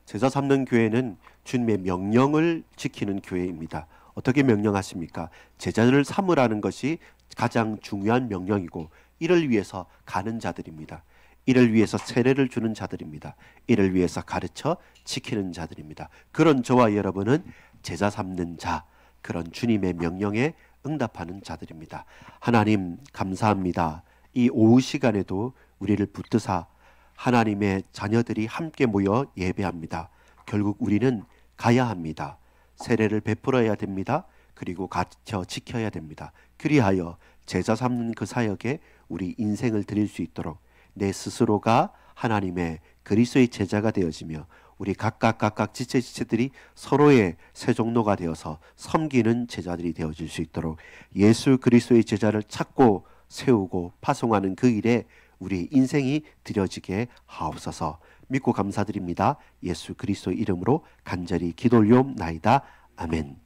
제자 삼는 교회는 주님의 명령을 지키는 교회입니다. 어떻게 명령하십니까? 제자를 삼으라는 것이 가장 중요한 명령이고 이를 위해서 가는 자들입니다. 이를 위해서 세례를 주는 자들입니다. 이를 위해서 가르쳐 지키는 자들입니다. 그런 저와 여러분은 제자 삼는 자, 그런 주님의 명령에 응답하는 자들입니다. 하나님 감사합니다. 이 오후 시간에도 우리를 붙드사 하나님의 자녀들이 함께 모여 예배합니다. 결국 우리는 가야 합니다. 세례를 베풀어야 됩니다. 그리고 가르쳐 지켜야 됩니다. 그리하여 제자 삼는 그 사역에 우리 인생을 드릴 수 있도록 내 스스로가 하나님의 그리스도의 제자가 되어지며 우리 각각 지체들이 서로의 세종로가 되어서 섬기는 제자들이 되어질 수 있도록 예수 그리스도의 제자를 찾고 세우고 파송하는 그 일에 우리 인생이 드려지게 하옵소서. 믿고 감사드립니다. 예수 그리스도의 이름으로 간절히 기도 올리옵나이다. 아멘.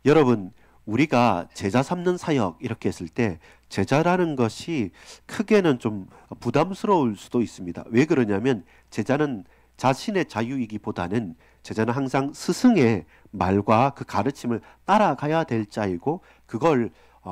여러분, 우리가 제자 삼는 사역 이렇게 했을 때 제자라는 것이 크게는 좀 부담스러울 수도 있습니다. 왜 그러냐면 제자는 자신의 자유이기보다는 제자는 항상 스승의 말과 그 가르침을 따라가야 될 자이고 그걸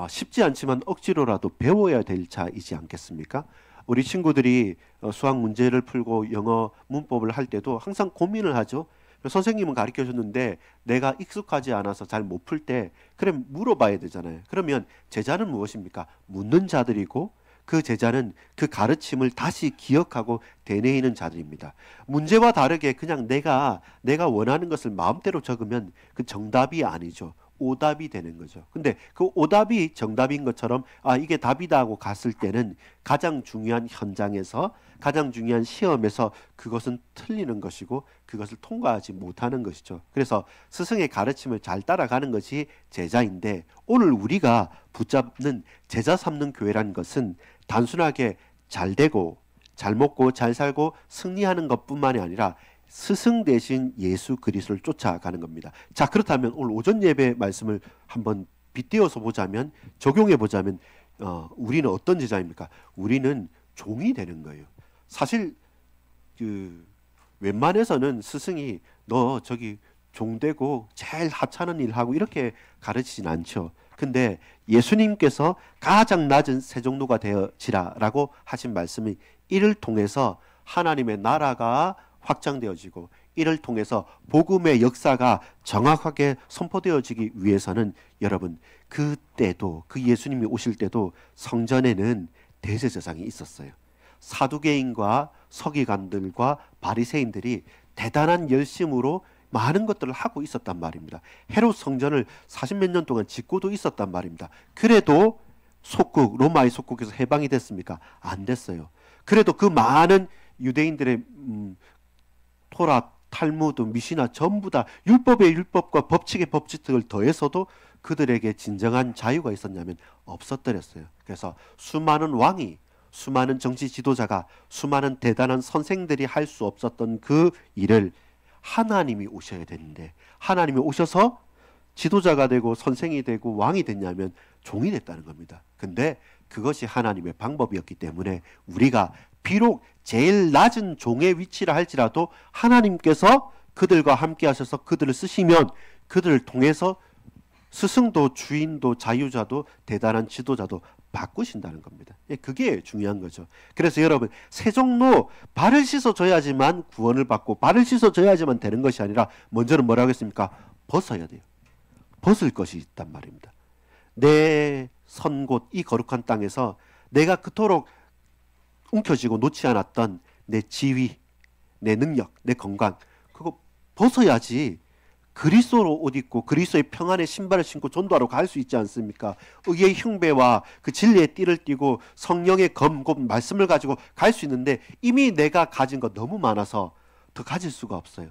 쉽지 않지만 억지로라도 배워야 될 자이지 않겠습니까? 우리 친구들이 수학 문제를 풀고 영어 문법을 할 때도 항상 고민을 하죠. 선생님은 가르쳐 줬는데 내가 익숙하지 않아서 잘 못 풀 때 그럼 물어봐야 되잖아요. 그러면 제자는 무엇입니까? 묻는 자들이고 그 제자는 그 가르침을 다시 기억하고 되뇌이는 자들입니다. 문제와 다르게 그냥 내가 원하는 것을 마음대로 적으면 그 정답이 아니죠. 오답이 되는 거죠. 근데 그 오답이 정답인 것처럼 이게 답이다 하고 갔을 때는 가장 중요한 현장에서 가장 중요한 시험에서 그것은 틀리는 것이고 그것을 통과하지 못하는 것이죠. 그래서 스승의 가르침을 잘 따라가는 것이 제자인데 오늘 우리가 붙잡는 제자 삼는 교회라는 것은 단순하게 잘 되고 잘 먹고 잘 살고 승리하는 것뿐만이 아니라 스승 대신 예수 그리스도를 쫓아가는 겁니다. 자, 그렇다면 오늘 오전 예배 말씀을 한번 빗대어서 보자면 적용해 보자면 우리는 어떤 제자입니까? 우리는 종이 되는 거예요. 사실 웬만해서는 스승이 너 저기 종되고 제일 하찮은 일 하고 이렇게 가르치진 않죠. 근데 예수님께서 가장 낮은 세종로가 되어지라라고 하신 말씀이 이를 통해서 하나님의 나라가 확장되어지고 이를 통해서 복음의 역사가 정확하게 선포되어지기 위해서는 여러분 그때도 그 예수님이 오실 때도 성전에는 대제사장이 있었어요. 사두개인과 서기관들과 바리새인들이 대단한 열심으로 많은 것들을 하고 있었단 말입니다. 헤롯 성전을 40몇 년 동안 짓고도 있었단 말입니다. 그래도 로마의 속국에서 해방이 됐습니까? 안 됐어요. 그래도 그 많은 유대인들의 토라, 탈무드, 미시나 전부 다 율법의 율법과 법칙의 법칙을 더해서도 그들에게 진정한 자유가 있었냐면 없었더랬어요. 그래서 수많은 왕이, 수많은 정치 지도자가, 수많은 대단한 선생들이 할 수 없었던 그 일을 하나님이 오셔야 되는데 하나님이 오셔서 지도자가 되고 선생이 되고 왕이 됐냐면 종이 됐다는 겁니다. 근데 그것이 하나님의 방법이었기 때문에 우리가 비록 제일 낮은 종의 위치라 할지라도 하나님께서 그들과 함께 하셔서 그들을 쓰시면 그들을 통해서 스승도 주인도 자유자도 대단한 지도자도 바꾸신다는 겁니다. 그게 중요한 거죠. 그래서 여러분 세종로 발을 씻어줘야지만 구원을 받고 발을 씻어줘야지만 되는 것이 아니라 먼저는 뭐라고 했습니까? 벗어야 돼요. 벗을 것이 있단 말입니다. 내 선 곳 이 거룩한 땅에서 내가 그토록 움켜쥐고 놓지 않았던 내 지위, 내 능력, 내 건강 그거 벗어야지 그리스도로 옷 입고 그리스도의 평안의 신발을 신고 전도하러 갈 수 있지 않습니까? 의의 흉배와 그 진리의 띠를 띠고 성령의 검, 곧 말씀을 가지고 갈 수 있는데 이미 내가 가진 거 너무 많아서 더 가질 수가 없어요.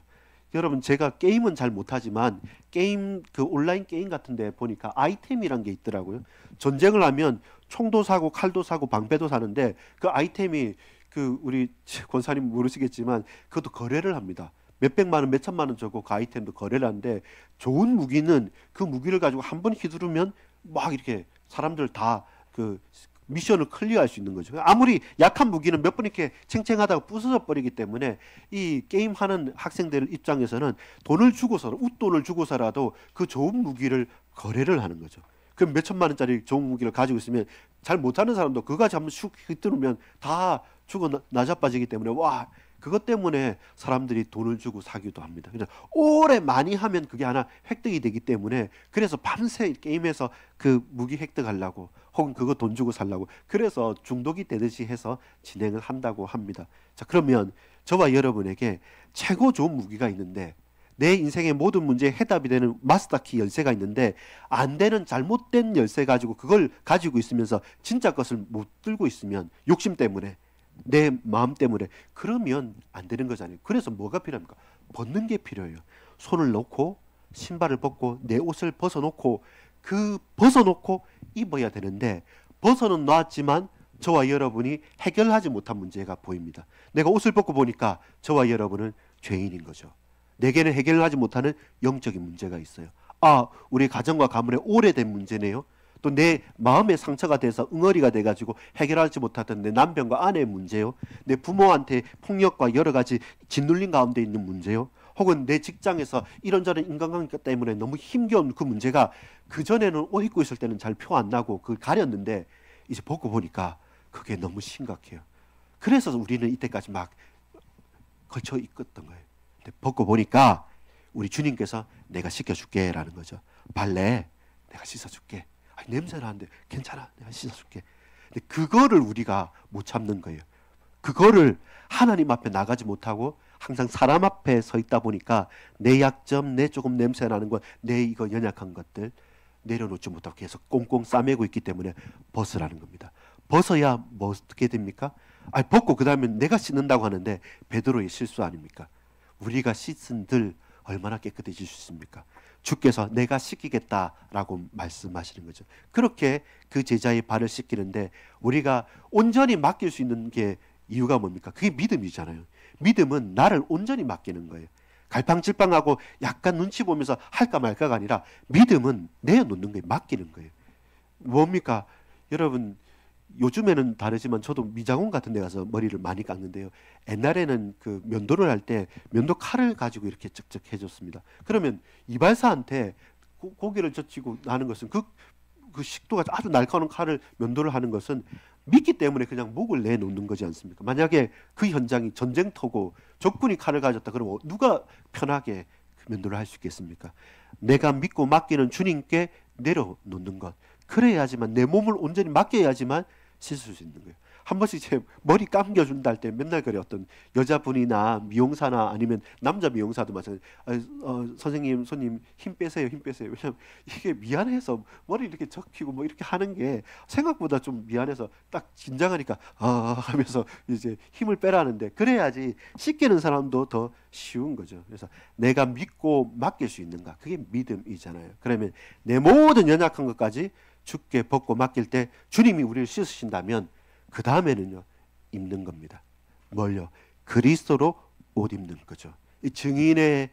여러분 제가 게임은 잘 못하지만 게임 그 온라인 게임 같은 데 보니까 아이템이란 게 있더라고요. 전쟁을 하면 총도 사고 칼도 사고 방패도 사는데 그 아이템이 그 우리 권사님 모르시겠지만 그것도 거래를 합니다. 몇백만 원, 몇천만 원 주고 그 아이템도 거래를 하는데 좋은 무기는 그 무기를 가지고 한 번 휘두르면 막 이렇게 사람들 다 그 미션을 클리어할 수 있는 거죠. 아무리 약한 무기는 몇 번 이렇게 챙챙하다가 부서져 버리기 때문에 이 게임하는 학생들 입장에서는 돈을 주고서 웃돈을 주고서라도 그 좋은 무기를 거래를 하는 거죠. 그럼 몇 천만 원짜리 좋은 무기를 가지고 있으면 잘 못하는 사람도 그거 가지고 한번 슉 휘두르면 다 죽어 나자빠지기 때문에 와 그것 때문에 사람들이 돈을 주고 사기도 합니다. 그래서 오래 많이 하면 그게 하나 획득이 되기 때문에 그래서 밤새 게임에서 그 무기 획득하려고 혹은 그거 돈 주고 살라고 그래서 중독이 되듯이 해서 진행을 한다고 합니다. 자 그러면 저와 여러분에게 최고 좋은 무기가 있는데 내 인생의 모든 문제에 해답이 되는 마스터키 열쇠가 있는데 안 되는 잘못된 열쇠 가지고 그걸 가지고 있으면서 진짜 것을 못 들고 있으면 욕심 때문에 내 마음 때문에 그러면 안 되는 거잖아요. 그래서 뭐가 필요합니까? 벗는 게 필요해요. 손을 놓고 신발을 벗고 내 옷을 벗어놓고 그 벗어놓고 입어야 되는데 벗어는 놨지만 저와 여러분이 해결하지 못한 문제가 보입니다. 내가 옷을 벗고 보니까 저와 여러분은 죄인인 거죠. 내게는 해결하지 못하는 영적인 문제가 있어요. 아, 우리 가정과 가문의 오래된 문제네요. 또 내 마음의 상처가 돼서 응어리가 돼가지고 해결하지 못하던 내 남편과 아내의 문제요. 내 부모한테 폭력과 여러 가지 짓눌린 가운데 있는 문제요. 혹은 내 직장에서 이런저런 인간관계 때문에 너무 힘겨운 그 문제가 그전에는 옷 입고 있을 때는 잘 표 안 나고 그걸 가렸는데 이제 벗고 보니까 그게 너무 심각해요. 그래서 우리는 이때까지 막 걸쳐 입었던 거예요. 근데 벗고 보니까 우리 주님께서 내가 씻겨줄게 라는 거죠. 발레 내가 씻어줄게. 냄새 나는데 괜찮아 내가 씻어줄게. 근데 그거를 우리가 못 참는 거예요. 그거를 하나님 앞에 나가지 못하고 항상 사람 앞에 서 있다 보니까 내 약점, 내 조금 냄새 나는 것, 내 이거 연약한 것들 내려놓지 못하고 계속 꽁꽁 싸매고 있기 때문에 벗으라는 겁니다. 벗어야 뭐 어떻게 됩니까? 벗고 그 다음에 내가 씻는다고 하는데 베드로의 실수 아닙니까? 우리가 씻은들 얼마나 깨끗해질 수 있습니까? 주께서 내가 씻기겠다라고 말씀하시는 거죠. 그렇게 그 제자의 발을 씻기는데 우리가 온전히 맡길 수 있는 게 이유가 뭡니까? 그게 믿음이잖아요. 믿음은 나를 온전히 맡기는 거예요. 갈팡질팡하고 약간 눈치 보면서 할까 말까가 아니라 믿음은 내어놓는 거예요. 맡기는 거예요. 뭡니까? 여러분 요즘에는 다르지만 저도 미장원 같은 데 가서 머리를 많이 깎는데요. 옛날에는 그 면도를 할 때 면도 칼을 가지고 이렇게 쩍쩍 해줬습니다. 그러면 이발사한테 고기를 젖히고 하는 것은 그 식도가 아주 날카로운 칼을 면도를 하는 것은 믿기 때문에 그냥 목을 내놓는 거지 않습니까? 만약에 그 현장이 전쟁터고 적군이 칼을 가졌다 그러면 누가 편하게 그 면도를 할 수 있겠습니까? 내가 믿고 맡기는 주님께 내려놓는 것. 그래야지만 내 몸을 온전히 맡겨야지만 씻을 수 있는 거예요. 한 번씩 제 머리 감겨준다 할 때 맨날 그래. 어떤 여자분이나 미용사나 아니면 남자 미용사도 마찬가지. 선생님 손님 힘 빼세요 힘 빼세요. 왜냐면 이게 미안해서 머리 이렇게 적히고 뭐 이렇게 하는 게 생각보다 좀 미안해서 딱 긴장하니까 하면서 이제 힘을 빼라는데 그래야지 씻기는 사람도 더 쉬운 거죠. 그래서 내가 믿고 맡길 수 있는가, 그게 믿음이잖아요. 그러면 내 모든 연약한 것까지 주께 벗고 맡길 때 주님이 우리를 씻으신다면 그 다음에는요 입는 겁니다. 뭘요? 그리스도로 옷 입는 거죠. 이 증인의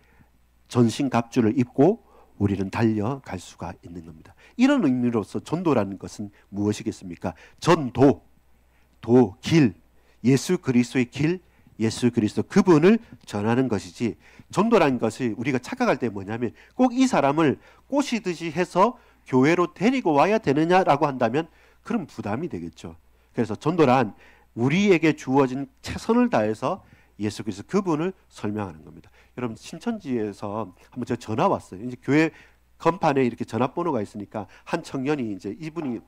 전신 갑주를 입고 우리는 달려갈 수가 있는 겁니다. 이런 의미로서 전도라는 것은 무엇이겠습니까? 전도, 길, 예수 그리스도의 길, 예수 그리스도 그분을 전하는 것이지, 전도라는 것이 우리가 착각할 때 뭐냐면 꼭 이 사람을 꼬시듯이 해서 교회로 데리고 와야 되느냐라고 한다면 그럼 부담이 되겠죠. 그래서 전도란 우리에게 주어진 최선을 다해서 예수 그리스도 그분을 설명하는 겁니다. 여러분 신천지에서 한번 제가 전화 왔어요. 이제 교회 건판에 이렇게 전화번호가 있으니까 한 청년이 이제 이분이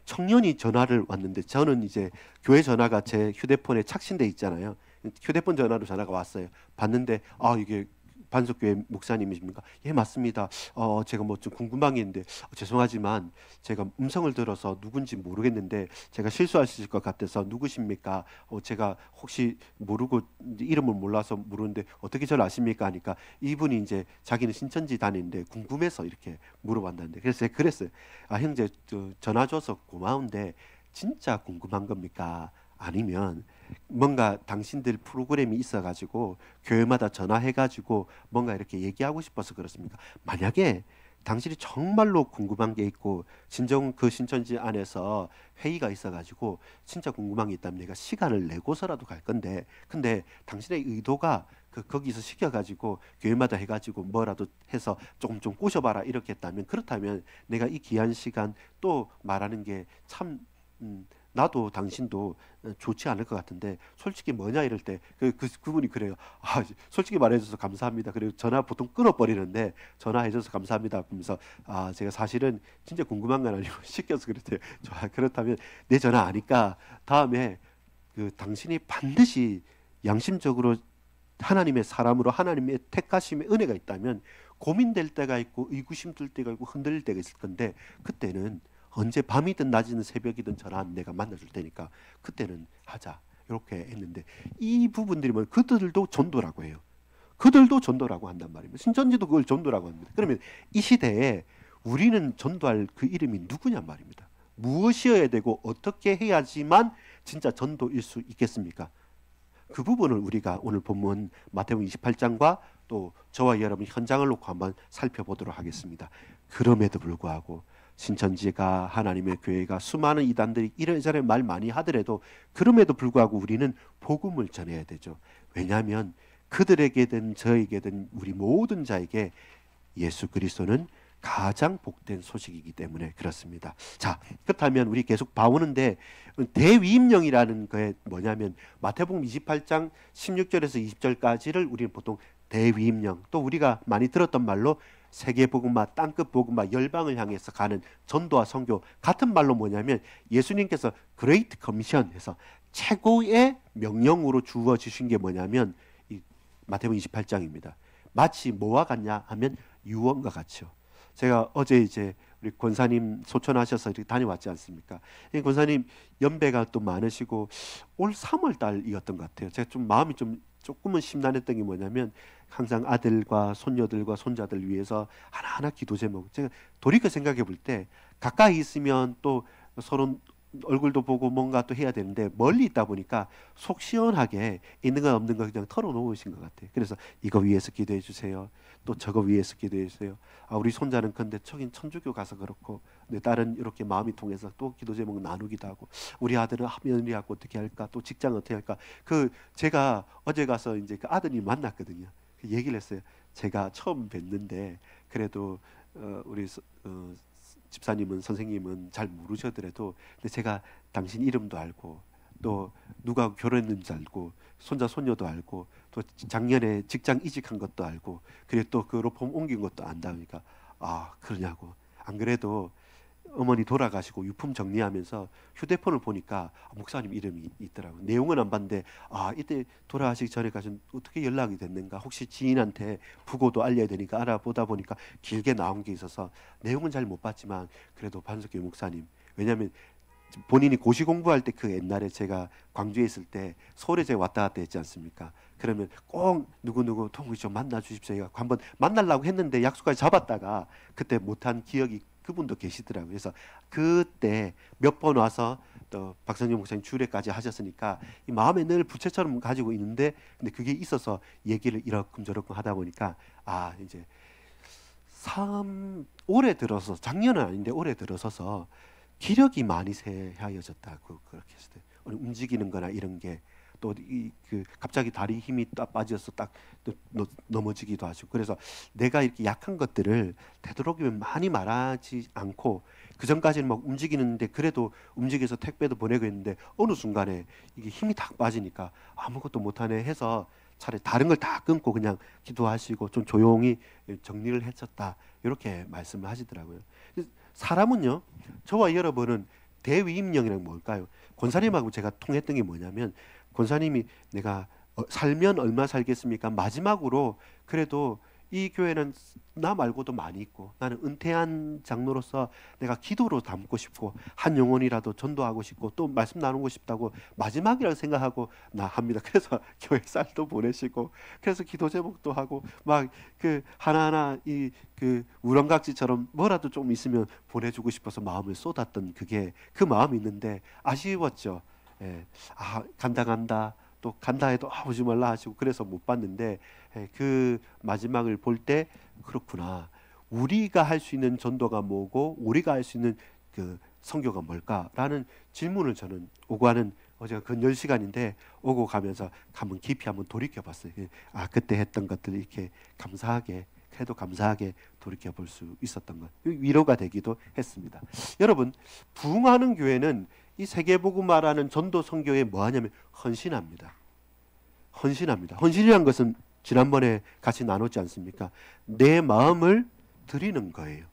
청년이 전화를 왔는데 저는 이제 교회 전화가 제 휴대폰에 착신돼 있잖아요. 휴대폰 전화로 전화가 왔어요. 봤는데 이게 반석교회 목사님이십니까? 예, 맞습니다. 제가 뭐 좀 궁금한 게 있는데 죄송하지만 제가 음성을 들어서 누군지 모르겠는데 제가 실수하실 것 같아서 누구십니까? 제가 혹시 모르고 이름을 몰라서 모르는데 어떻게 저를 아십니까? 하니까 이분이 이제 자기는 신천지 다니는데 궁금해서 이렇게 물어봤는데 그래서 제가 그랬어요. 형제 전화 줘서 고마운데 진짜 궁금한 겁니까? 아니면 뭔가 당신들 프로그램이 있어가지고 교회마다 전화해가지고 뭔가 이렇게 얘기하고 싶어서 그렇습니까? 만약에 당신이 정말로 궁금한 게 있고 진정 그 신천지 안에서 회의가 있어가지고 진짜 궁금한 게 있다면 내가 시간을 내고서라도 갈 건데, 근데 당신의 의도가 거기서 시켜가지고 교회마다 해가지고 뭐라도 해서 조금 좀 꼬셔봐라 이렇게 했다면, 그렇다면 내가 이 귀한 시간 또 말하는 게참 나도 당신도 좋지 않을 것 같은데 솔직히 뭐냐 이럴 때 그분이 그래요. 아, 솔직히 말해줘서 감사합니다. 그리고 전화 보통 끊어버리는데 전화해줘서 감사합니다 하면서, 아, 제가 사실은 진짜 궁금한 건 아니고 시켜서 그랬대요. 좋아, 그렇다면 내 전화 아니까 다음에 당신이 반드시 양심적으로 하나님의 사람으로 하나님의 택하심의 은혜가 있다면 고민될 때가 있고 의구심 들 때가 있고 흔들릴 때가 있을 건데, 그때는 언제 밤이든 낮이든 새벽이든 전화하면 내가 만나줄 테니까 그때는 하자 이렇게 했는데, 이 부분들이 뭐 그들도 전도라고 해요. 그들도 전도라고 한단 말입니다. 신천지도 그걸 전도라고 합니다. 그러면 이 시대에 우리는 전도할 그 이름이 누구냐 말입니다. 무엇이어야 되고 어떻게 해야지만 진짜 전도일 수 있겠습니까? 그 부분을 우리가 오늘 본문 마태복음 28장과 또 저와 여러분 현장을 놓고 한번 살펴보도록 하겠습니다. 그럼에도 불구하고 신천지가, 하나님의 교회가, 수많은 이단들이 이래저래 말 많이 하더라도 그럼에도 불구하고 우리는 복음을 전해야 되죠. 왜냐하면 그들에게든 저에게든 우리 모든 자에게 예수 그리스도는 가장 복된 소식이기 때문에 그렇습니다. 자, 그렇다면 우리 계속 봐오는데, 대위임령이라는 거에 뭐냐면 마태복음 28장 16절에서 20절까지를 우리는 보통 대위임령, 또 우리가 많이 들었던 말로 세계복음화, 땅끝 복음화, 열방을 향해서 가는 전도와 선교, 같은 말로 뭐냐면 예수님께서 그레이트 커미션 해서 최고의 명령으로 주어 주신 게 뭐냐면 이 마태복음 28장입니다. 마치 뭐와 같냐 하면 유언과 같죠. 제가 어제 이제 우리 권사님 소천하셔서 이렇게 다녀왔지 않습니까? 이 권사님 연배가 또 많으시고 올 3월 달이었던 것 같아요. 제가 좀 마음이 조금은 심란했던 게 뭐냐면, 항상 아들과 손녀들과 손자들 위해서 하나하나 기도 제목, 제가 돌이켜 생각해 볼 때 가까이 있으면 또 서로 얼굴도 보고 뭔가 또 해야 되는데 멀리 있다 보니까 속 시원하게 있는 거 없는 거 그냥 털어놓으신 것 같아요. 그래서 이거 위해서 기도해 주세요. 또 저거 위해서 기도해 주세요. 아, 우리 손자는 근데 저긴 천주교 가서 그렇고, 내 딸은 이렇게 마음이 통해서 또 기도 제목 나누기도 하고, 우리 아들은 며느리하고 어떻게 할까, 또 직장 어떻게 할까. 제가 어제 가서 이제 그 아드님 만났거든요. 얘기를 했어요. 제가 처음 뵀는데 그래도 우리 집사님은, 선생님은 잘 모르셔더라도 근데 제가 당신 이름도 알고 또 누가 결혼했는지 알고 손자 손녀도 알고 또 작년에 직장 이직한 것도 알고 그리고 또 그 로펌 옮긴 것도 안다. 그러니까 아, 그러냐고. 안 그래도 어머니 돌아가시고 유품 정리하면서 휴대폰을 보니까 목사님 이름이 있더라고요. 내용은 안 봤는데, 아, 이때 돌아가시기 전에 가신 어떻게 연락이 됐는가, 혹시 지인한테 부고도 알려야 되니까 알아보다 보니까 길게 나온 게 있어서 내용은 잘 못 봤지만 그래도 반석교 목사님, 왜냐하면 본인이 고시 공부할 때 그 옛날에 제가 광주에 있을 때 서울에 제가 왔다 갔다 했지 않습니까? 그러면 꼭 누구누구 통구 좀 만나 주십시오. 해서 한번 만나려고 했는데 약속까지 잡았다가 그때 못한 기억이, 그분도 계시더라고요. 그래서 그때 몇 번 와서 또 박성준 목사님 주례까지 하셨으니까 이 마음에 늘 부채처럼 가지고 있는데, 근데 그게 있어서 얘기를 이러쿵저러쿵 하다 보니까, 아, 이제 올해 들어서, 작년은 아닌데 올해 들어서서 기력이 많이 쇠하여졌다고 그렇게 했어요. 움직이는 거나 이런 게 또 갑자기 다리 힘이 딱 빠져서 딱 넘어지기도 하시고, 그래서 내가 이렇게 약한 것들을 되도록이면 많이 말하지 않고, 그 전까지는 막 움직이는데 그래도 움직여서 택배도 보내고 했는데 어느 순간에 이게 힘이 딱 빠지니까 아무것도 못하네 해서 차라리 다른 걸 다 끊고 그냥 기도하시고 좀 조용히 정리를 했었다, 이렇게 말씀을 하시더라고요. 사람은요, 저와 여러분은 대위임령이란 뭘까요? 권사님하고 제가 통했던 게 뭐냐면, 권사님이 내가 살면 얼마 살겠습니까? 마지막으로 그래도 이 교회는 나 말고도 많이 있고 나는 은퇴한 장로로서 내가 기도로 담고 싶고 한 영혼이라도 전도하고 싶고 또 말씀 나누고 싶다고 마지막이라고 생각하고 나 합니다. 그래서 교회 쌀도 보내시고, 그래서 기도 제목도 하고 막 하나하나 우렁각지처럼 뭐라도 좀 있으면 보내주고 싶어서 마음을 쏟았던 그 마음이 있는데 아쉬웠죠. 예. 아, 간다 또 간다 해도 오지 말라 하시고 그래서 못 봤는데, 그 마지막을 볼 때 그렇구나, 우리가 할 수 있는 전도가 뭐고 우리가 할 수 있는 그 선교가 뭘까라는 질문을 저는 오고 가는 어제가 근 10시간인데 오고 가면서 한번 깊이 한번 돌이켜봤어요. 아, 그때 했던 것들 이렇게 감사하게 해도 감사하게 돌이켜볼 수 있었던 것, 위로가 되기도 했습니다. 여러분, 부흥하는 교회는 이 세계복음화라는 전도 선교에 뭐하냐면 헌신합니다. 헌신합니다. 헌신이란 것은 지난번에 같이 나눴지 않습니까? 내 마음을 드리는 거예요.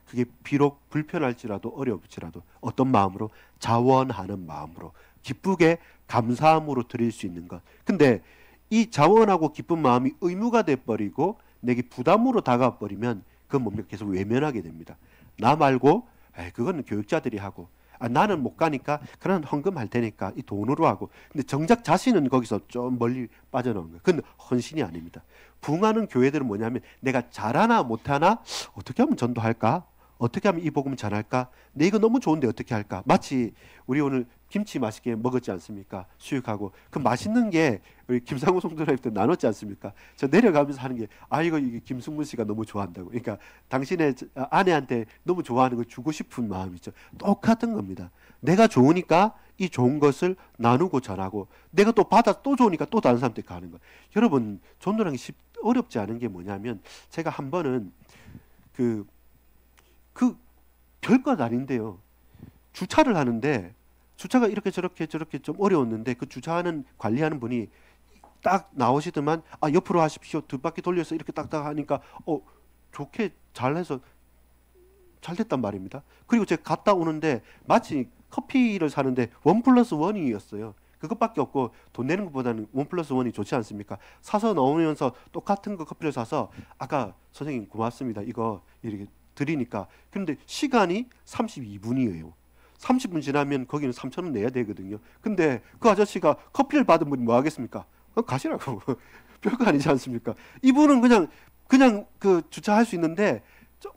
그게 비록 불편할지라도 어려울지라도 어떤 마음으로? 자원하는 마음으로, 기쁘게 감사함으로 드릴 수 있는 것. 근데 이 자원하고 기쁜 마음이 의무가 돼버리고 내게 부담으로 다가와 버리면 그건 뭡니까? 계속 외면하게 됩니다. 나 말고 그거는 교육자들이 하고, 나는 못 가니까 그런 헌금할 테니까 이 돈으로 하고. 근데 정작 자신은 거기서 좀 멀리 빠져나온 거예요. 그건 헌신이 아닙니다. 부흥하는 교회들은 뭐냐면 내가 잘하나 못하나, 어떻게 하면 전도할까? 어떻게 하면 이 복음을 전할까? 내 이거 너무 좋은데 어떻게 할까? 마치 우리 오늘 김치 맛있게 먹었지 않습니까? 수육하고 그 맛있는 게 우리 김상우 성도님 때 나눴지 않습니까? 저 내려가면서 하는 게 이게 김승문 씨가 너무 좋아한다고. 그러니까 당신의 아내한테 너무 좋아하는 걸 주고 싶은 마음이죠. 똑같은 겁니다. 내가 좋으니까 이 좋은 것을 나누고 전하고, 내가 또 받아 또 좋으니까 또 다른 사람한테 가는 거. 여러분, 전도라는 게 어렵지 않은 게 뭐냐면, 제가 한 번은 그 별것 아닌데요. 주차를 하는데 주차가 이렇게 저렇게 좀 어려웠는데 그 주차하는 관리하는 분이 딱 나오시더만 옆으로 하십시오. 두 바퀴 돌려서 이렇게 딱딱 하니까 좋게 잘해서 잘 됐단 말입니다. 그리고 제가 갔다 오는데 마치 커피를 사는데 1+1이었어요. 그것밖에 없고 돈 내는 것보다는 1+1이 좋지 않습니까? 사서 나오면서 똑같은 거 커피를 사서 아까 선생님 고맙습니다. 이거 이렇게 드리니까. 그런데 시간이 32분이에요. 30분 지나면 거기는 3,000원 내야 되거든요. 근데 그 아저씨가 커피를 받은 분이 뭐 하겠습니까? 가시라고. 별거 아니지 않습니까? 이분은 그냥 그 주차할 수 있는데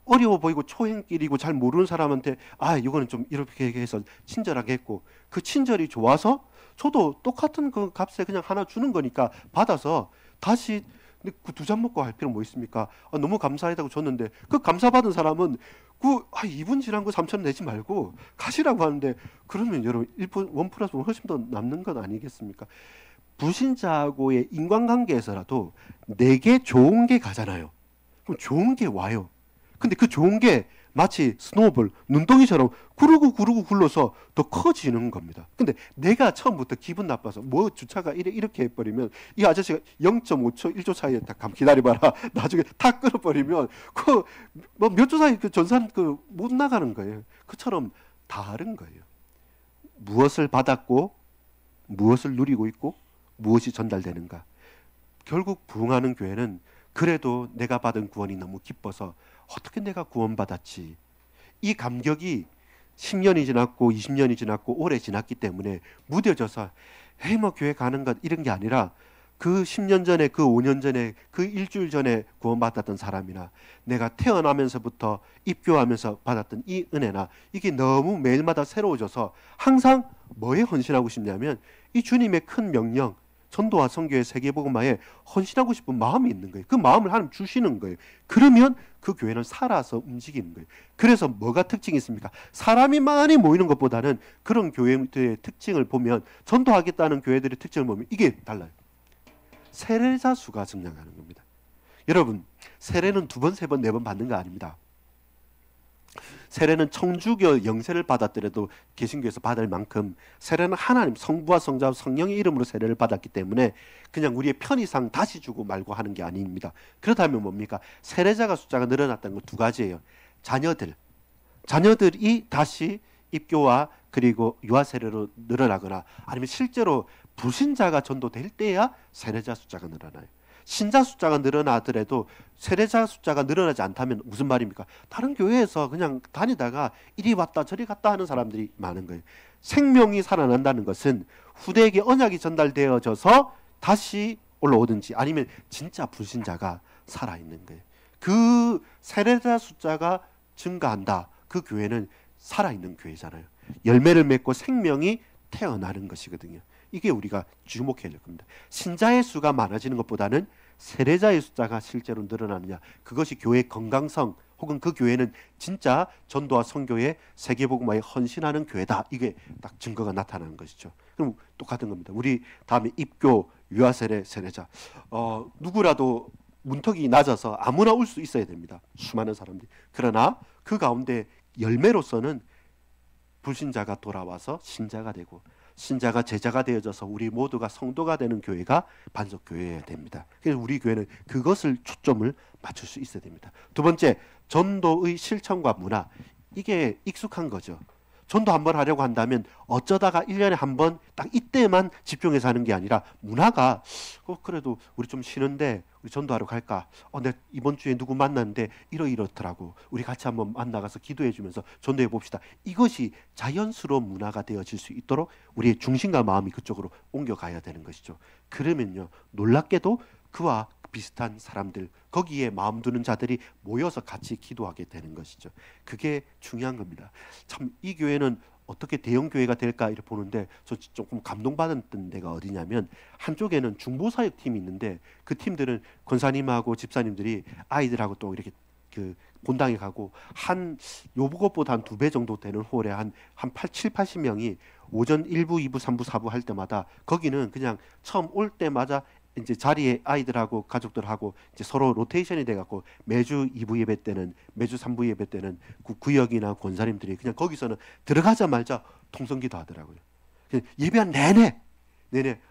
어려워 보이고 초행길이고 잘 모르는 사람한테 이거는 좀 이렇게 해서 친절하게 했고, 그 친절이 좋아서 저도 똑같은 그 값에 그냥 하나 주는 거니까 받아서 다시, 근데 그 두 잔 먹고 할 필요 뭐 있습니까? 너무 감사하다고 줬는데 그 감사받은 사람은 2분 지난 거 3,000원 내지 말고 가시라고 하는데, 그러면 여러분 1+1 훨씬 더 남는 건 아니겠습니까? 불신자하고의 인간관계에서라도 내게 좋은 게 가잖아요. 그럼 좋은 게 와요. 근데 그 좋은 게 마치 스노우볼, 눈덩이처럼 구르고 굴러서 더 커지는 겁니다. 근데 내가 처음부터 기분 나빠서 주차가 이렇게 해버리면, 이 아저씨가 0.5초, 1초 사이에 딱 기다려봐라. 나중에 다 끌어버리면 몇 초 사이 그 전산 못 나가는 거예요. 그처럼 다른 거예요. 무엇을 받았고 무엇을 누리고 있고 무엇이 전달되는가. 결국 부흥하는 교회는 그래도 내가 받은 구원이 너무 기뻐서 어떻게 내가 구원받았지, 이 감격이 10년이 지났고 20년이 지났고 오래 지났기 때문에 무뎌져서 교회 가는 것 이런 게 아니라, 그 10년 전에, 그 5년 전에, 그 일주일 전에 구원받았던 사람이나 내가 태어나면서부터 입교하면서 받았던 이 은혜나, 이게 너무 매일마다 새로워져서 항상 뭐에 헌신하고 싶냐면 이 주님의 큰 명령, 전도와 선교의 세계복음화에 헌신하고 싶은 마음이 있는 거예요. 그 마음을 하나님 주시는 거예요. 그러면 그 교회는 살아서 움직이는 거예요. 그래서 뭐가 특징이 있습니까? 사람이 많이 모이는 것보다는 그런 교회들의 특징을 보면, 전도하겠다는 교회들의 특징을 보면 이게 달라요. 세례자 수가 증량하는 겁니다. 여러분, 세례는 2번, 3번, 4번 받는 거 아닙니다. 세례는 청주교 영세를 받았더라도 개신교에서 받을 만큼, 세례는 하나님 성부와 성자와 성령의 이름으로 세례를 받았기 때문에 그냥 우리의 편의상 다시 주고 말고 하는 게 아닙니다. 그렇다면 뭡니까? 세례자가 숫자가 늘어났다는 건 2가지예요. 자녀들이 다시 입교와 그리고 유아 세례로 늘어나거나, 아니면 실제로 불신자가 전도될 때야 세례자 숫자가 늘어나요. 신자 숫자가 늘어나더라도 세례자 숫자가 늘어나지 않다면 무슨 말입니까? 다른 교회에서 그냥 다니다가 이리 왔다 저리 갔다 하는 사람들이 많은 거예요. 생명이 살아난다는 것은 후대에게 언약이 전달되어져서 다시 올라오든지, 아니면 진짜 불신자가 살아있는 거예요. 그 세례자 숫자가 증가한다. 그 교회는 살아있는 교회잖아요. 열매를 맺고 생명이 태어나는 것이거든요. 이게 우리가 주목해야 될 겁니다. 신자의 수가 많아지는 것보다는 세례자의 숫자가 실제로 늘어나느냐, 그것이 교회의 건강성 혹은 그 교회는 진짜 전도와 선교에 세계복음화에 헌신하는 교회다. 이게 딱 증거가 나타나는 것이죠. 그럼 똑같은 겁니다. 우리 다음에 입교 유아 세례자 누구라도 문턱이 낮아서 아무나 올 수 있어야 됩니다. 수많은 사람들이. 그러나 그 가운데 열매로서는 불신자가 돌아와서 신자가 되고 신자가 제자가 되어져서 우리 모두가 성도가 되는 교회가 반석교회여야 됩니다. 그래서 우리 교회는 그것을 초점을 맞출 수 있어야 됩니다. 두 번째, 전도의 실천과 문화. 이게 익숙한 거죠. 전도 한번 하려고 한다면 어쩌다가 1년에 한 번 딱 이때만 집중해서 하는 게 아니라 문화가 그래도 우리 좀 쉬는데 우리 전도하러 갈까? 내가 이번 주에 누구 만났는데 이렇더라고. 우리 같이 한번 만나가서 기도해 주면서 전도해 봅시다. 이것이 자연스러운 문화가 되어질 수 있도록 우리의 중심과 마음이 그쪽으로 옮겨가야 되는 것이죠. 그러면요, 놀랍게도 그와 비슷한 사람들, 거기에 마음 두는 자들이 모여서 같이 기도하게 되는 것이죠. 그게 중요한 겁니다. 참 이 교회는 어떻게 대형 교회가 될까 이렇게 보는데 저 조금 감동받았던 데가 어디냐면, 한쪽에는 중보사역 팀이 있는데 그 팀들은 권사님하고 집사님들이 아이들하고 또 이렇게 그 본당에 가고 한 요것보다 한 2배 정도 되는 홀에 한 7, 80명이 오전 1부, 2부, 3부, 4부 할 때마다 거기는 그냥 처음 올 때마다 이제 자리에 아이들하고 가족들하고 이제 서로 로테이션이 돼갖고 매주 2부 예배 때는, 매주 3부 예배 때는 구역이나 권사님들이 그냥 거기서는 들어가자마자 통성기도 하더라고요. 예배한 내내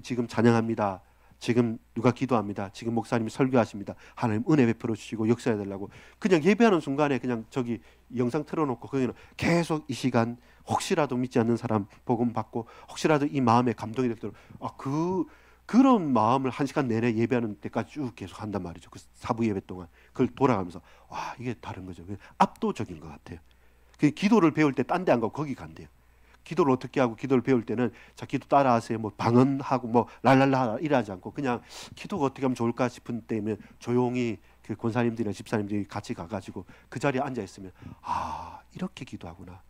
지금 찬양합니다. 지금 누가 기도합니다. 지금 목사님이 설교하십니다. 하나님 은혜 베풀어 주시고 역사해 달라고. 그냥 예배하는 순간에 그냥 저기 영상 틀어놓고 거기는 계속 이 시간 혹시라도 믿지 않는 사람 복음 받고 혹시라도 이 마음에 감동이 되도록 그런 마음을 1시간 내내 예배하는 때까지 쭉 계속 한단 말이죠. 그 사부 예배 동안 그걸 돌아가면서 와, 이게 다른 거죠. 압도적인 것 같아요. 그 기도를 배울 때 딴 데 안 가고 거기 간대요. 기도를 어떻게 하고, 기도를 배울 때는 자 기도 따라하세요. 뭐 방언하고 뭐 랄랄라 이러지 않고 그냥 기도가 어떻게 하면 좋을까 싶은 때면 조용히 그 권사님들이나 집사님들이 같이 가가지고 그 자리에 앉아 있으면 이렇게 기도하구나.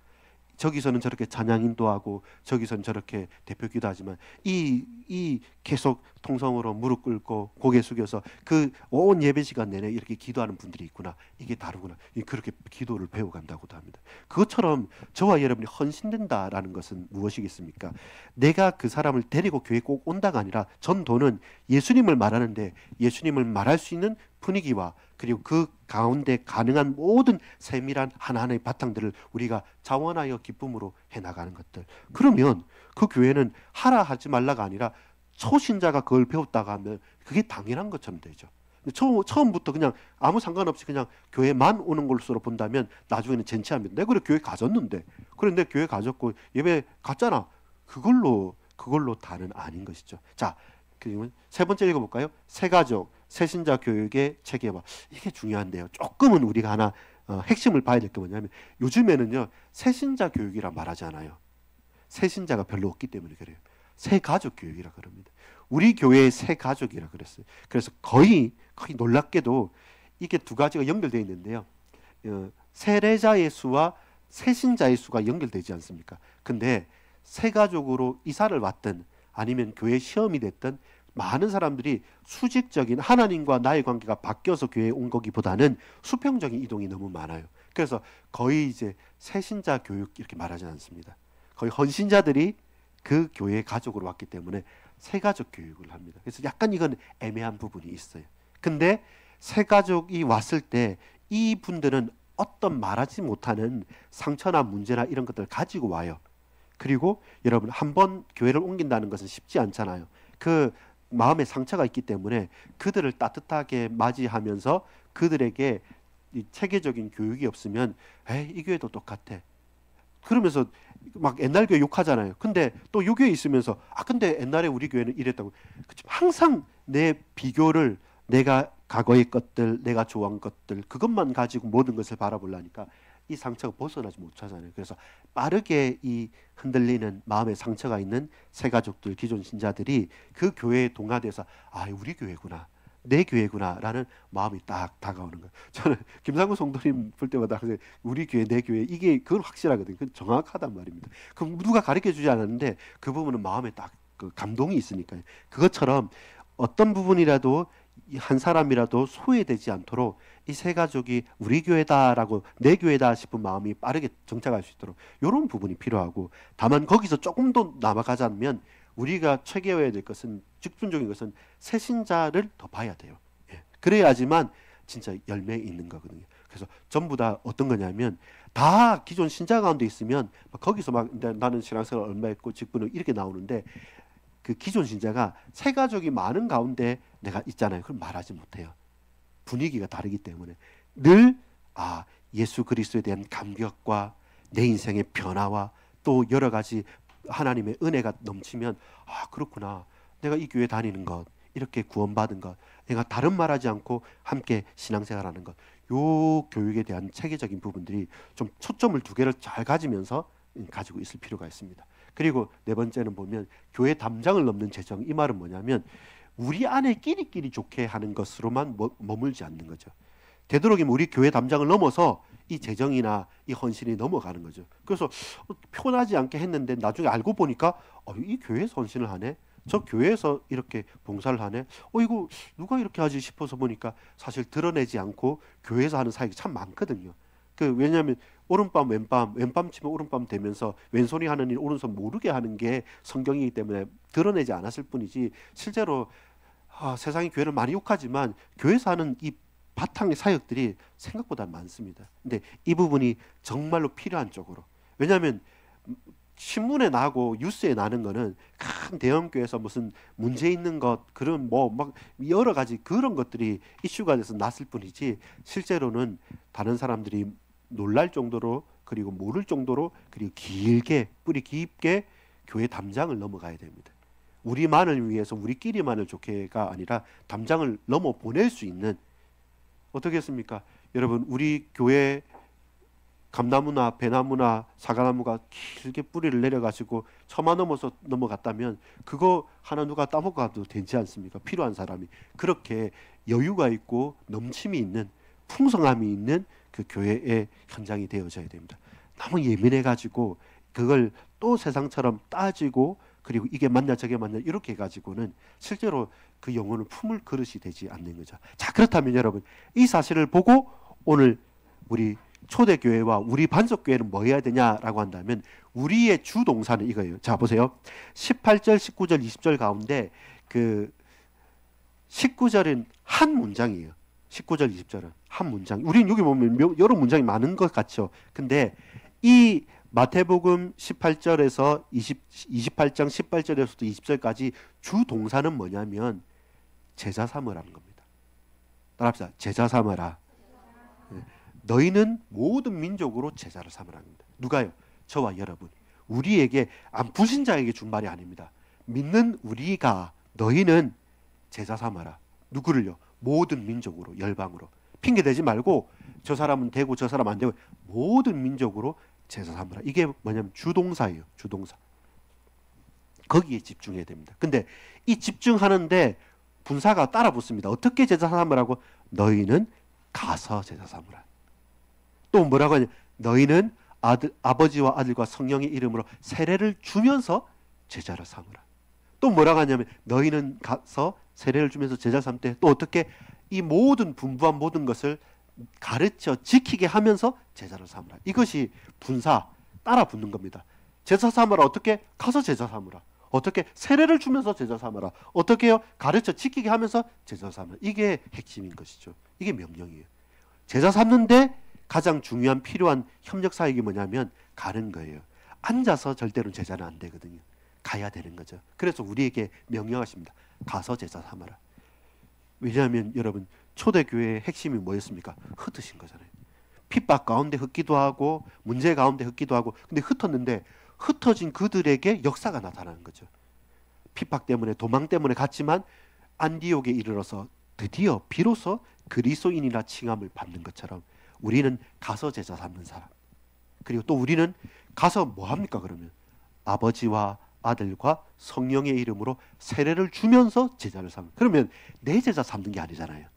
저기서는 저렇게 찬양 인도하고 저기서는 저렇게 대표 기도하지만 이 계속 통성으로 무릎 꿇고 고개 숙여서 그 온 예배 시간 내내 이렇게 기도하는 분들이 있구나. 이게 다르구나. 그렇게 기도를 배워간다고도 합니다. 그것처럼 저와 여러분이 헌신된다라는 것은 무엇이겠습니까? 내가 그 사람을 데리고 교회 꼭 온다가 아니라 전도는 예수님을 말하는데 예수님을 말할 수 있는 분위기와 그리고 그 가운데 가능한 모든 세밀한 하나하나의 바탕들을 우리가 자원하여 기쁨으로 해나가는 것들. 그러면 그 교회는 하라 하지 말라가 아니라 초신자가 그걸 배웠다가 하면 그게 당연한 것처럼 되죠. 처음부터 그냥 아무 상관없이 그냥 교회만 오는 것으로 본다면 나중에는 젠치합니다. 내가 그래 교회 가졌는데, 그래 내 교회 가졌고 예배 갔잖아. 그걸로 다는 아닌 것이죠. 자, 그러면 세 번째 읽어볼까요? 새가족, 새신자 교육의 체계화. 이게 중요한데요. 조금은 우리가 하나 핵심을 봐야 될 게 뭐냐면, 요즘에는요 새신자 교육이라 말하지 않아요. 새신자가 별로 없기 때문에 그래요. 새가족 교육이라 그럽니다. 우리 교회의 새가족이라 그랬어요. 그래서 거의 놀랍게도 이게 두 가지가 연결되어 있는데요. 세례자의 수와 새신자의 수가 연결되지 않습니까? 근데 새가족으로 이사를 왔든 아니면 교회 시험이 됐든 많은 사람들이 수직적인 하나님과 나의 관계가 바뀌어서 교회에 온 거기보다는 수평적인 이동이 너무 많아요. 그래서 거의 이제 새신자 교육 이렇게 말하지 않습니다. 거의 헌신자들이 그 교회의 가족으로 왔기 때문에 새가족 교육을 합니다. 그래서 약간 이건 애매한 부분이 있어요. 근데 새가족이 왔을 때 이 분들은 어떤 말하지 못하는 상처나 문제나 이런 것들을 가지고 와요. 그리고 여러분, 한번 교회를 옮긴다는 것은 쉽지 않잖아요. 그 마음에 상처가 있기 때문에 그들을 따뜻하게 맞이하면서 그들에게 이 체계적인 교육이 없으면 이 교회도 똑같아. 그러면서 막 옛날 교회 욕하잖아요. 근데 또 이 교회에 있으면서 근데 옛날에 우리 교회는 이랬다고. 항상 내 비교를, 내가 과거의 것들, 내가 좋아한 것들, 그것만 가지고 모든 것을 바라보려니까 이 상처가 벗어나지 못하잖아요. 그래서 빠르게 이 흔들리는 마음의 상처가 있는 새가족들, 기존 신자들이 그 교회에 동화돼서 우리 교회구나, 내 교회구나라는 마음이 딱 다가오는 거예요. 저는 김상구 성도님 볼 때마다 우리 교회, 내 교회, 이게 그건 확실하거든요. 그건 정확하단 말입니다. 그럼 누가 가르쳐주지 않았는데 그 부분은 마음에 딱 그 감동이 있으니까요. 그것처럼 어떤 부분이라도 이 한 사람이라도 소외되지 않도록 이 세 가족이 우리 교회다라고 내 교회다 싶은 마음이 빠르게 정착할 수 있도록 이런 부분이 필요하고, 다만 거기서 조금 더 나아가자면 우리가 체계해야 될 것은, 직분적인 것은 새신자를 더 봐야 돼요. 예. 그래야지만 진짜 열매 있는 거거든요. 그래서 전부 다 어떤 거냐면, 다 기존 신자 가운데 있으면 거기서 막 나는 신앙생활 얼마 했고 직분을 이렇게 나오는데, 그 기존 신자가 새 가족이 많은 가운데 내가 있잖아요. 그럼 말하지 못해요. 분위기가 다르기 때문에 늘 예수 그리스도에 대한 감격과 내 인생의 변화와 또 여러 가지 하나님의 은혜가 넘치면, 그렇구나, 내가 이 교회 다니는 것, 이렇게 구원받은 것, 내가 다른 말하지 않고 함께 신앙생활하는 것, 요 교육에 대한 체계적인 부분들이 좀 초점을 두 개를 잘 가지면서 가지고 있을 필요가 있습니다. 그리고 네 번째는 보면 교회 담장을 넘는 재정. 이 말은 뭐냐면 우리 안에 끼리끼리 좋게 하는 것으로만 머물지 않는 거죠. 되도록이면 우리 교회 담장을 넘어서 이 재정이나 이 헌신이 넘어가는 거죠. 그래서 표현하지 않게 했는데 나중에 알고 보니까 이 교회에서 헌신을 하네, 저 교회에서 이렇게 봉사를 하네, 이거 누가 이렇게 하지 싶어서 보니까 사실 드러내지 않고 교회에서 하는 사역이 참 많거든요. 왜냐하면 오른밤 왼밤 치면 오른밤 되면서 왼손이 하는 일 오른손 모르게 하는 게 성경이기 때문에 드러내지 않았을 뿐이지, 실제로 세상이 교회를 많이 욕하지만 교회에서 하는 이 바탕의 사역들이 생각보다 많습니다. 근데 이 부분이 정말로 필요한 쪽으로, 왜냐하면 신문에 나고 뉴스에 나는 거는 큰 대형 교회에서 무슨 문제 있는 것, 그런 막 여러 가지 그런 것들이 이슈가 돼서 났을 뿐이지, 실제로는 다른 사람들이 놀랄 정도로, 그리고 모를 정도로, 그리고 길게 뿌리 깊게 교회 담장을 넘어가야 됩니다. 우리만을 위해서 우리끼리만을 좋게가 아니라 담장을 넘어 보낼 수 있는, 어떻게 했습니까? 여러분, 우리 교회 감나무나 배나무나 사과나무가 길게 뿌리를 내려가지고 처마 넘어서 넘어갔다면 그거 하나 누가 따먹고 가도 되지 않습니까? 필요한 사람이. 그렇게 여유가 있고 넘침이 있는, 풍성함이 있는 그 교회의 현장이 되어져야 됩니다. 너무 예민해가지고 그걸 또 세상처럼 따지고, 그리고 이게 맞냐 저게 맞냐 이렇게 해가지고는 실제로 그 영혼을 품을 그릇이 되지 않는 거죠. 자, 그렇다면 여러분, 이 사실을 보고 오늘 우리 초대교회와 우리 반석교회는 뭐 해야 되냐라고 한다면, 우리의 주동사는 이거예요. 자, 보세요. 18절, 19절, 20절 가운데 그 19절은 한 문장이에요. 19절, 20절은 한 문장. 우리는 여기 보면 여러 문장이 많은 것 같죠. 근데 이 마태복음 18절에서 28장 18절에서부터 20절까지 주동사는 뭐냐면 제자 삼으라는 겁니다. 따라합시다. 제자 삼으라. 너희는 모든 민족으로 제자를 삼으라는 겁니다. 누가요? 저와 여러분. 우리에게, 불신자에게 준 말이 아닙니다. 믿는 우리가 너희는 제자 삼아라. 누구를요? 모든 민족으로, 열방으로. 핑계대지 말고 저 사람은 되고 저 사람 안 되고 모든 민족으로 제자 삼으라. 이게 뭐냐면 주동사예요. 주동사. 거기에 집중해야 됩니다. 근데 이 집중하는데 분사가 따라 붙습니다. 어떻게 제자 삼으라고? 너희는 가서 제자 삼으라. 또 뭐라고 하냐? 너희는 아버지와 아들과 성령의 이름으로 세례를 주면서 제자를 삼으라. 또 뭐라고 하냐면 너희는 가서 세례를 주면서 제자 삼 때 또 어떻게 이 모든 분부한 모든 것을 가르쳐 지키게 하면서 제자를 삼으라. 이것이 분사 따라 붙는 겁니다. 제자 삼으라. 어떻게? 가서 제자 삼으라. 어떻게? 세례를 주면서 제자 삼으라. 어떻게 해요? 가르쳐 지키게 하면서 제자 삼으라. 이게 핵심인 것이죠. 이게 명령이에요. 제자 삼는데 가장 중요한 필요한 협력 사역이 뭐냐면 가는 거예요. 앉아서 절대로 제자는 안 되거든요. 가야 되는 거죠. 그래서 우리에게 명령하십니다. 가서 제자 삼아라. 왜냐하면 여러분, 초대교회의 핵심이 뭐였습니까? 흩으신 거잖아요. 핍박 가운데 흩기도 하고 문제 가운데 흩기도 하고, 근데 흩었는데 흩어진 그들에게 역사가 나타나는 거죠. 핍박 때문에, 도망 때문에 갔지만 안디옥에 이르러서 드디어 비로소 그리스도인이라 칭함을 받는 것처럼 우리는 가서 제자 삼는 사람. 그리고 또 우리는 가서 뭐 합니까? 그러면 아버지와 아들과 성령의 이름으로 세례를 주면서 제자를 삼는. 그러면 내 제자 삼는 게 아니잖아요.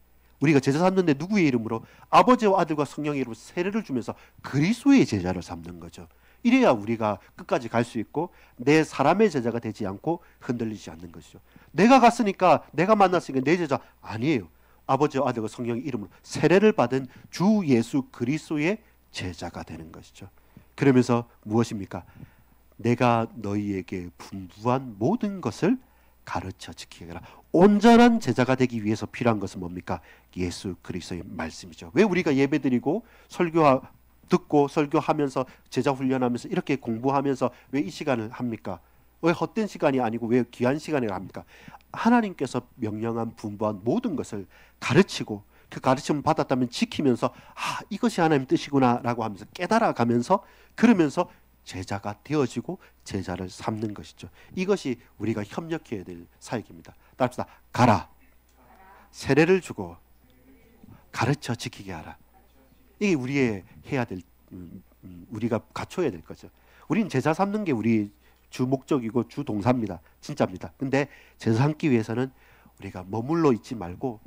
우리가 제자 삼는데 누구의 이름으로? 아버지와 아들과 성령의 이름으로 세례를 주면서 그리스도의 제자를 삼는 거죠. 이래야 우리가 끝까지 갈 수 있고 내 사람의 제자가 되지 않고 흔들리지 않는 것이죠. 내가 갔으니까, 내가 만났으니까 내 제자 아니에요. 아버지와 아들과 성령의 이름으로 세례를 받은 주 예수 그리스도의 제자가 되는 것이죠. 그러면서 무엇입니까? 내가 너희에게 분부한 모든 것을 가르쳐 지키게 하라. 온전한 제자가 되기 위해서 필요한 것은 뭡니까? 예수 그리스도의 말씀이죠. 왜 우리가 예배드리고 설교 듣고 설교하면서 제자 훈련하면서 이렇게 공부하면서 왜 이 시간을 합니까? 왜 헛된 시간이 아니고 왜 귀한 시간을 합니까? 하나님께서 명령한 분부한 모든 것을 가르치고 그 가르침을 받았다면 지키면서 이것이 하나님 뜻이구나 라고 하면서 깨달아가면서 그러면서 제자가 되어지고 제자를 삼는 것이죠. 이것이 우리가 협력해야 될 사역입니다. 따라합시다. 가라. 세례를 주고 가르쳐 지키게 하라. 이게 우리의 해야 될 우리가 갖춰야 될 거죠. 우리는 제자 삼는 게 우리 주 목적이고 주 동사입니다. 진짜입니다. 근데 제자 삼기 위해서는 우리가 머물러 있지 말고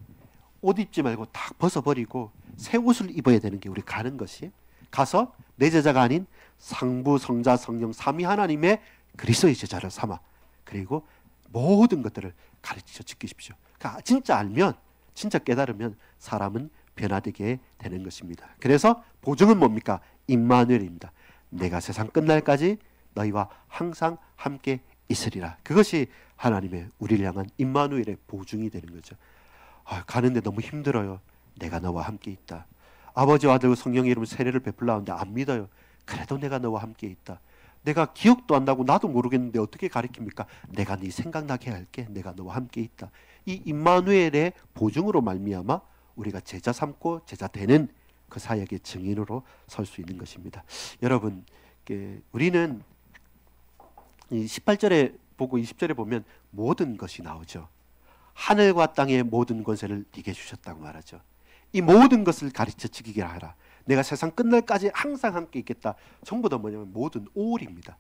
옷 입지 말고 다 벗어버리고 새 옷을 입어야 되는 게 우리 가는 것이 가서 내 제자가 아닌 상부 성자 성령 삼위 하나님의 그리스도의 제자를 삼아 그리고 모든 것들을 가르쳐 지키십시오. 그러니까 진짜 알면 진짜 깨달으면 사람은 변화되게 되는 것입니다. 그래서 보증은 뭡니까? 임마누엘입니다. 내가 세상 끝날까지 너희와 항상 함께 있으리라. 그것이 하나님의 우리를 향한 임마누엘의 보증이 되는 거죠. 가는데 너무 힘들어요. 내가 너와 함께 있다. 아버지와 아들 성령의 이름으로 세례를 베풀라는데 안 믿어요. 그래도 내가 너와 함께 있다. 내가 기억도 안 나고 나도 모르겠는데 어떻게 가르칩니까? 내가 네 생각나게 할게. 내가 너와 함께 있다. 이 임마누엘의 보증으로 말미암아 우리가 제자 삼고 제자 되는 그 사역의 증인으로 설 수 있는 것입니다. 여러분, 우리는 18절에 보고 20절에 보면 모든 것이 나오죠. 하늘과 땅의 모든 권세를 네게 주셨다고 말하죠. 이 모든 것을 가르쳐 지키게 하라. 내가 세상 끝날까지 항상 함께 있겠다. 전부 다 뭐냐면 모든 올입니다.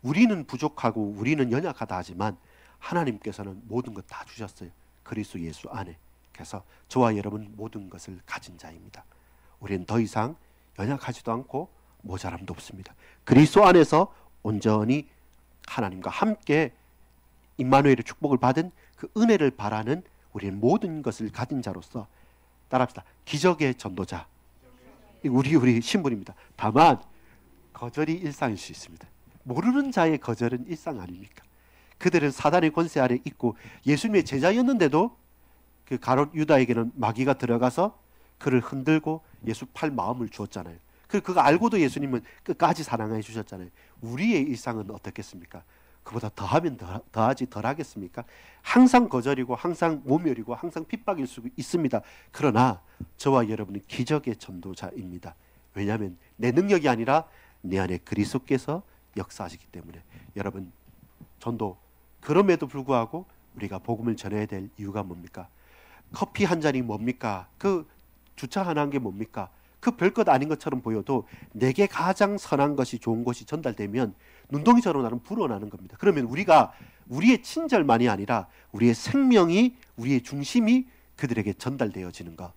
우리는 부족하고 우리는 연약하다 하지만 하나님께서는 모든 것 다 주셨어요. 그리스도 예수 안에. 그래서 저와 여러분 모든 것을 가진 자입니다. 우리는 더 이상 연약하지도 않고 모자람도 없습니다. 그리스도 안에서 온전히 하나님과 함께 임마누엘의 축복을 받은 그 은혜를 바라는 우리는 모든 것을 가진 자로서 따라합시다. 기적의 전도자. 우리 신분입니다. 다만 거절이 일상일 수 있습니다. 모르는 자의 거절은 일상 아닙니까? 그들은 사단의 권세 아래 있고 예수님의 제자였는데도 그 가롯 유다에게는 마귀가 들어가서 그를 흔들고 예수 팔 마음을 주었잖아요. 그거 알고도 예수님은 끝까지 사랑해 주셨잖아요. 우리의 일상은 어떻겠습니까? 그보다 더하면 더하지 덜하겠습니까? 항상 거절이고 항상 모멸이고 항상 핍박일 수 있습니다. 그러나 저와 여러분은 기적의 전도자입니다. 왜냐하면 내 능력이 아니라 내 안에 그리스도께서 역사하시기 때문에. 여러분, 전도 그럼에도 불구하고 우리가 복음을 전해야 될 이유가 뭡니까? 커피 한 잔이 뭡니까? 그 주차 하나 한 게 뭡니까? 그 별것 아닌 것처럼 보여도 내게 가장 선한 것이 좋은 것이 전달되면 눈덩이처럼 나는 불어나는 겁니다. 그러면 우리가 우리의 친절만이 아니라 우리의 생명이 우리의 중심이 그들에게 전달되어지는 것.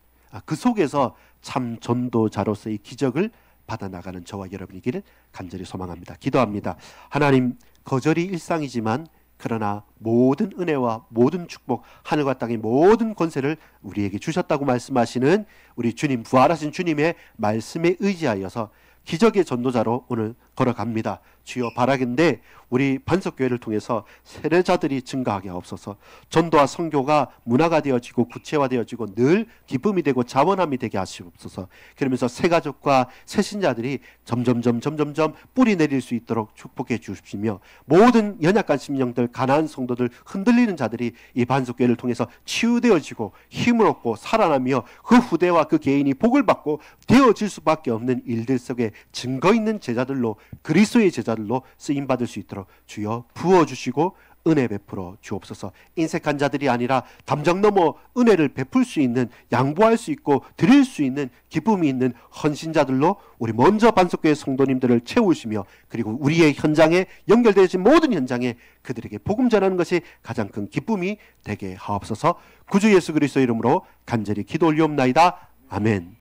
그 속에서 참 전도자로서의 기적을 받아나가는 저와 여러분이기를 간절히 소망합니다. 기도합니다. 하나님, 거절이 일상이지만 그러나 모든 은혜와 모든 축복, 하늘과 땅의 모든 권세를 우리에게 주셨다고 말씀하시는 우리 주님, 부활하신 주님의 말씀에 의지하여서 기적의 전도자로 오늘 걸어갑니다. 주여, 바라겠는데 우리 반석교회를 통해서 세례자들이 증가하게 하옵소서. 전도와 선교가 문화가 되어지고 구체화되어지고 늘 기쁨이 되고 자원함이 되게 하시옵소서. 그러면서 새가족과 새신자들이 점점 뿌리 내릴 수 있도록 축복해 주십시며 모든 연약한 심령들, 가난한 성도들, 흔들리는 자들이 이 반석교회를 통해서 치유되어지고 힘을 얻고 살아나며 그 후대와 그 개인이 복을 받고 되어질 수밖에 없는 일들 속에 증거 있는 제자들로, 그리스도의 제자들로 쓰임받을 수 있도록 주여 부어주시고 은혜 베풀어 주옵소서. 인색한 자들이 아니라 담장 넘어 은혜를 베풀 수 있는, 양보할 수 있고 드릴 수 있는 기쁨이 있는 헌신자들로 우리 먼저 반석교회 성도님들을 채우시며 그리고 우리의 현장에 연결되어진 모든 현장에 그들에게 복음 전하는 것이 가장 큰 기쁨이 되게 하옵소서. 구주 예수 그리스도 이름으로 간절히 기도 올리옵나이다. 아멘.